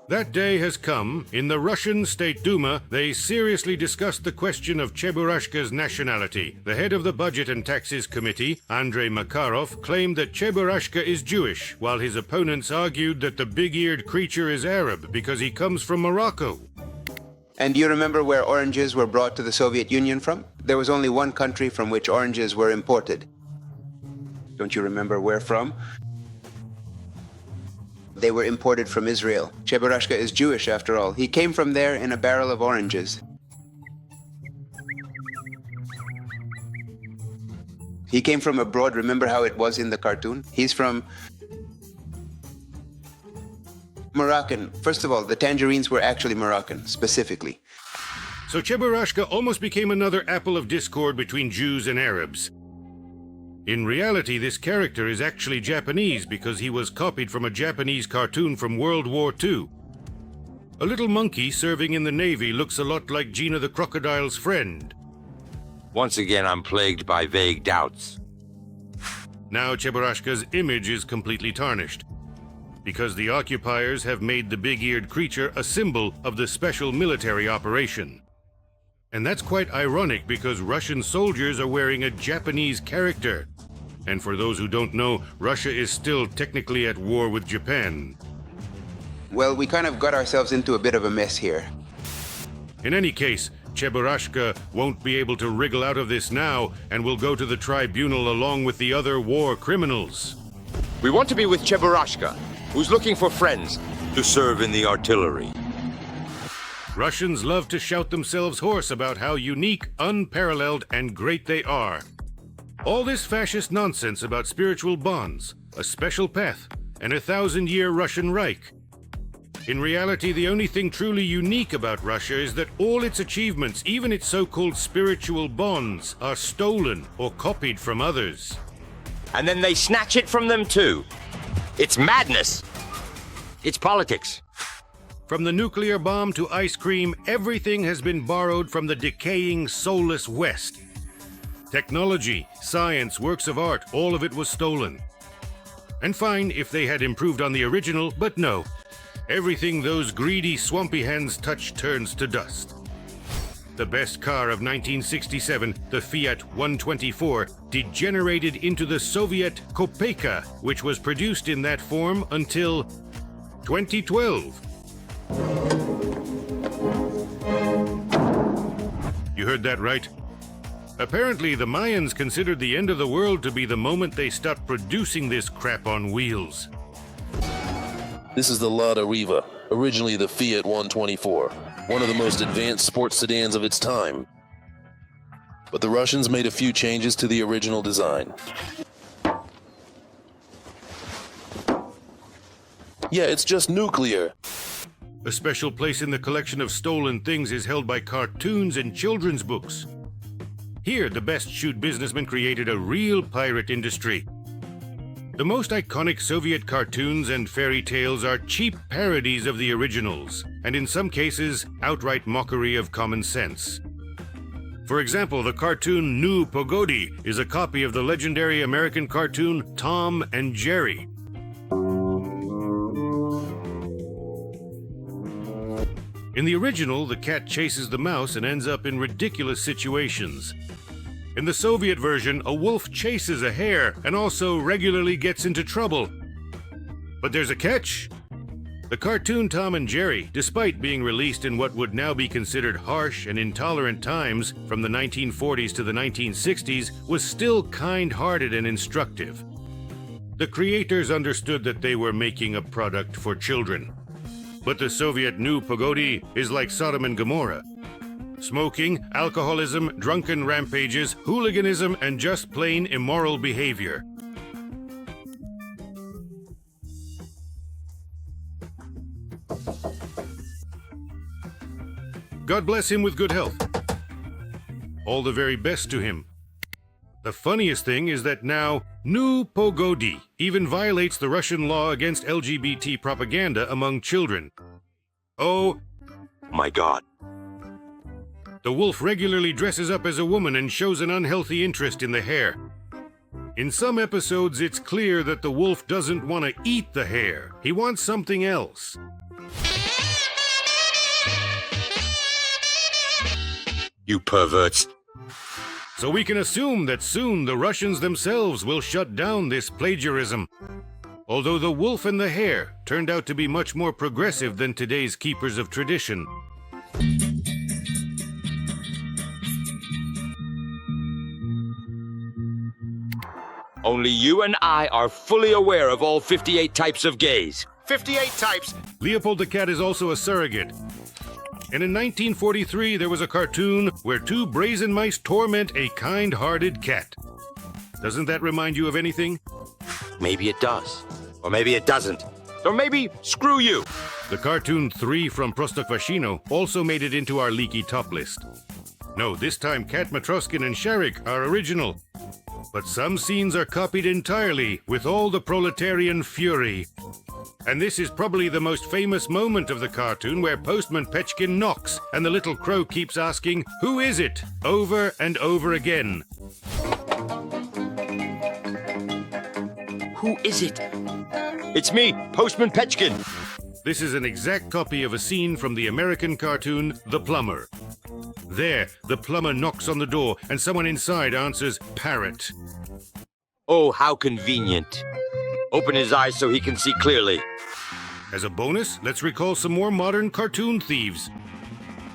That day has come. In the Russian State Duma, they seriously discussed the question of Cheburashka's nationality. The head of the Budget and Taxes Committee, Andrei Makarov, claimed that Cheburashka is Jewish, while his opponents argued that the big-eared creature is Arab because he comes from Morocco. And do you remember where oranges were brought to the Soviet Union from? There was only one country from which oranges were imported. Don't you remember where from? They were imported from Israel. Cheburashka is Jewish, after all. He came from there in a barrel of oranges. He came from abroad. Remember how it was in the cartoon? He's from Moroccan. First of all, the tangerines were actually Moroccan, specifically. So Cheburashka almost became another apple of discord between Jews and Arabs. In reality, this character is actually Japanese because he was copied from a Japanese cartoon from World War II. A little monkey serving in the Navy looks a lot like Gina the crocodile's friend. Once again, I'm plagued by vague doubts. Now Cheburashka's image is completely tarnished, because the occupiers have made the big-eared creature a symbol of the special military operation. And that's quite ironic because Russian soldiers are wearing a Japanese character. And for those who don't know, Russia is still technically at war with Japan. Well, we kind of got ourselves into a bit of a mess here. In any case, Cheburashka won't be able to wriggle out of this now and will go to the tribunal along with the other war criminals. We want to be with Cheburashka, who's looking for friends to serve in the artillery. Russians love to shout themselves hoarse about how unique, unparalleled, and great they are. All this fascist nonsense about spiritual bonds, a special path, and a 1,000-year Russian Reich. In reality, the only thing truly unique about Russia is that all its achievements, even its so-called spiritual bonds, are stolen or copied from others. And then they snatch it from them too. It's madness. It's politics. From the nuclear bomb to ice cream, everything has been borrowed from the decaying, soulless West. Technology, science, works of art, all of it was stolen. And fine if they had improved on the original, but no. Everything those greedy, swampy hands touch turns to dust. The best car of 1967, the Fiat 124, degenerated into the Soviet Kopeka, which was produced in that form until 2012. You heard that right? Apparently, the Mayans considered the end of the world to be the moment they stopped producing this crap on wheels. This is the Lada Riva, originally the Fiat 124, one of the most advanced sports sedans of its time. But the Russians made a few changes to the original design. Yeah, it's just nuclear. A special place in the collection of stolen things is held by cartoons and children's books. Here, the best shoot businessman created a real pirate industry. The most iconic Soviet cartoons and fairy tales are cheap parodies of the originals, and in some cases, outright mockery of common sense. For example, the cartoon New Pogodi is a copy of the legendary American cartoon Tom and Jerry. In the original, the cat chases the mouse and ends up in ridiculous situations. In the Soviet version, a wolf chases a hare and also regularly gets into trouble. But there's a catch. The cartoon Tom and Jerry, despite being released in what would now be considered harsh and intolerant times from the 1940s to the 1960s, was still kind-hearted and instructive. The creators understood that they were making a product for children. But the Soviet New Pogodi is like Sodom and Gomorrah. Smoking, alcoholism, drunken rampages, hooliganism, and just plain immoral behavior. God bless him with good health. All the very best to him. The funniest thing is that now, New Pogodi even violates the Russian law against LGBT propaganda among children. Oh My God. The wolf regularly dresses up as a woman and shows an unhealthy interest in the hare. In some episodes, it's clear that the wolf doesn't want to eat the hare. He wants something else. You perverts. So we can assume that soon the Russians themselves will shut down this plagiarism. Although the wolf and the hare turned out to be much more progressive than today's keepers of tradition. Only you and I are fully aware of all 58 types of gays. 58 types! Leopold the cat is also a surrogate. And in 1943, there was a cartoon where two brazen mice torment a kind-hearted cat. Doesn't that remind you of anything? Maybe it does. Or maybe it doesn't. Or maybe screw you. The cartoon 3 from Prostokvashino also made it into our leaky top list. No, this time Kat Matroskin and Sharik are original. But some scenes are copied entirely with all the proletarian fury. And this is probably the most famous moment of the cartoon, where Postman Petchkin knocks and the little crow keeps asking, "Who is it?" over and over again. Who is it? It's me, Postman Petchkin. This is an exact copy of a scene from the American cartoon The Plumber. There, the plumber knocks on the door and someone inside answers, "Parrot." Oh, how convenient. Open his eyes so he can see clearly. As a bonus, let's recall some more modern cartoon thieves.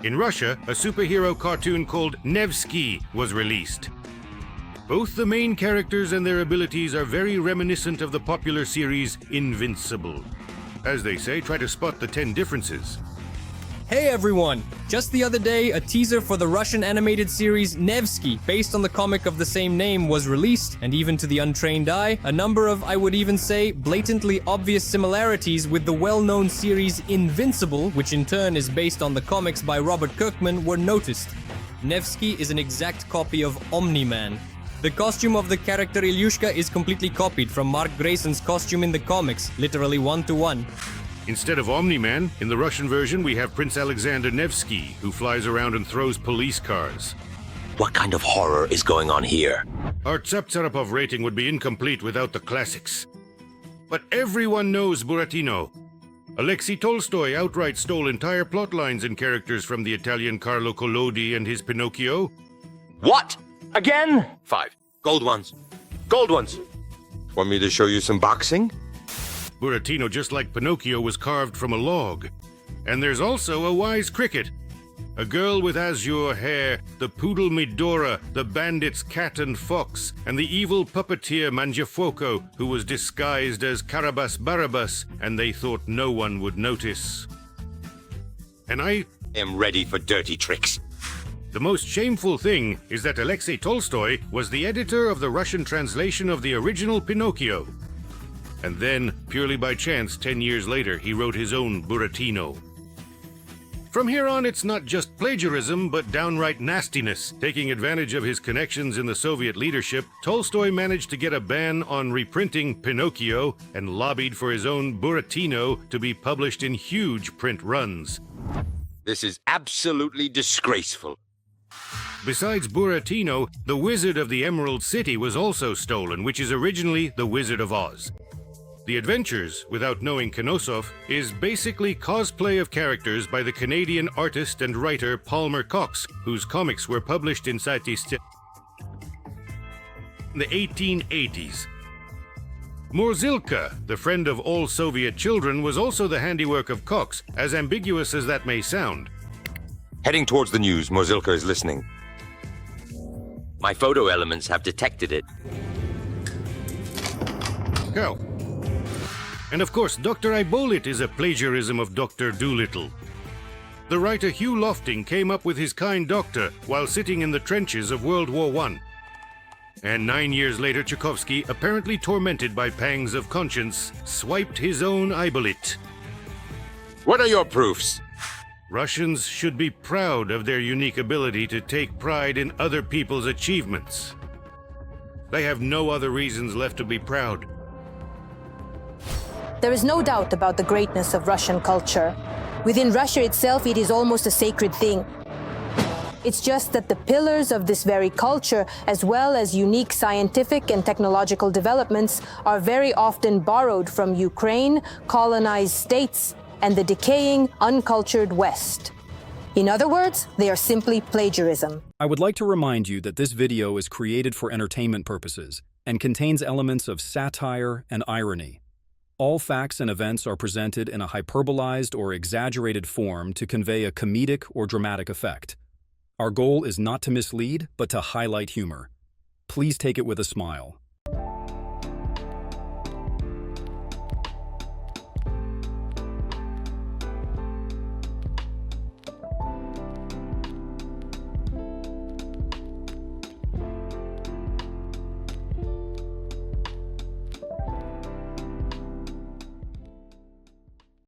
In Russia, a superhero cartoon called Nevsky was released. Both the main characters and their abilities are very reminiscent of the popular series Invincible. As they say, try to spot the 10 differences. Hey everyone! Just the other day, a teaser for the Russian animated series Nevsky, based on the comic of the same name, was released, and even to the untrained eye, a number of, I would even say, blatantly obvious similarities with the well-known series Invincible, which in turn is based on the comics by Robert Kirkman, were noticed. Nevsky is an exact copy of Omni-Man. The costume of the character Ilyushka is completely copied from Mark Grayson's costume in the comics, literally 1-to-1. Instead of Omni-Man, in the Russian version we have Prince Alexander Nevsky, who flies around and throws police cars. What kind of horror is going on here? Our Tsap-Tsarapov rating would be incomplete without the classics. But everyone knows Buratino. Alexei Tolstoy outright stole entire plot lines and characters from the Italian Carlo Collodi and his Pinocchio. What? Again? 5. Gold ones. Gold ones. Want me to show you some boxing? Buratino, just like Pinocchio, was carved from a log. And there's also a wise cricket. A girl with azure hair, the poodle Midora, the bandits Cat and Fox, and the evil puppeteer Mangiafuoco, who was disguised as Carabas Barabbas, and they thought no one would notice. And I am ready for dirty tricks. The most shameful thing is that Alexei Tolstoy was the editor of the Russian translation of the original Pinocchio. And then, purely by chance, 10 years later, he wrote his own Buratino. From here on, it's not just plagiarism, but downright nastiness. Taking advantage of his connections in the Soviet leadership, Tolstoy managed to get a ban on reprinting Pinocchio and lobbied for his own Buratino to be published in huge print runs. This is absolutely disgraceful. Besides Buratino, the Wizard of the Emerald City was also stolen, which is originally the Wizard of Oz. The Adventures, without knowing Knosov, is basically cosplay of characters by the Canadian artist and writer Palmer Cox, whose comics were published in Satirically in the 1880s. Morzilka, the friend of all Soviet children, was also the handiwork of Cox, as ambiguous as that may sound. Heading towards the news, Morzilka is listening. My photo elements have detected it. Go. And of course, Dr. Ibolit is a plagiarism of Dr. Dolittle. The writer Hugh Lofting came up with his kind doctor while sitting in the trenches of World War I. And 9 years later, Tchaikovsky, apparently tormented by pangs of conscience, swiped his own Ibolit. What are your proofs? Russians should be proud of their unique ability to take pride in other people's achievements. They have no other reasons left to be proud. There is no doubt about the greatness of Russian culture. Within Russia itself, it is almost a sacred thing. It's just that the pillars of this very culture, as well as unique scientific and technological developments, are very often borrowed from Ukraine, colonized states, and the decaying, uncultured West. In other words, they are simply plagiarism. I would like to remind you that this video is created for entertainment purposes and contains elements of satire and irony. All facts and events are presented in a hyperbolized or exaggerated form to convey a comedic or dramatic effect. Our goal is not to mislead, but to highlight humor. Please take it with a smile.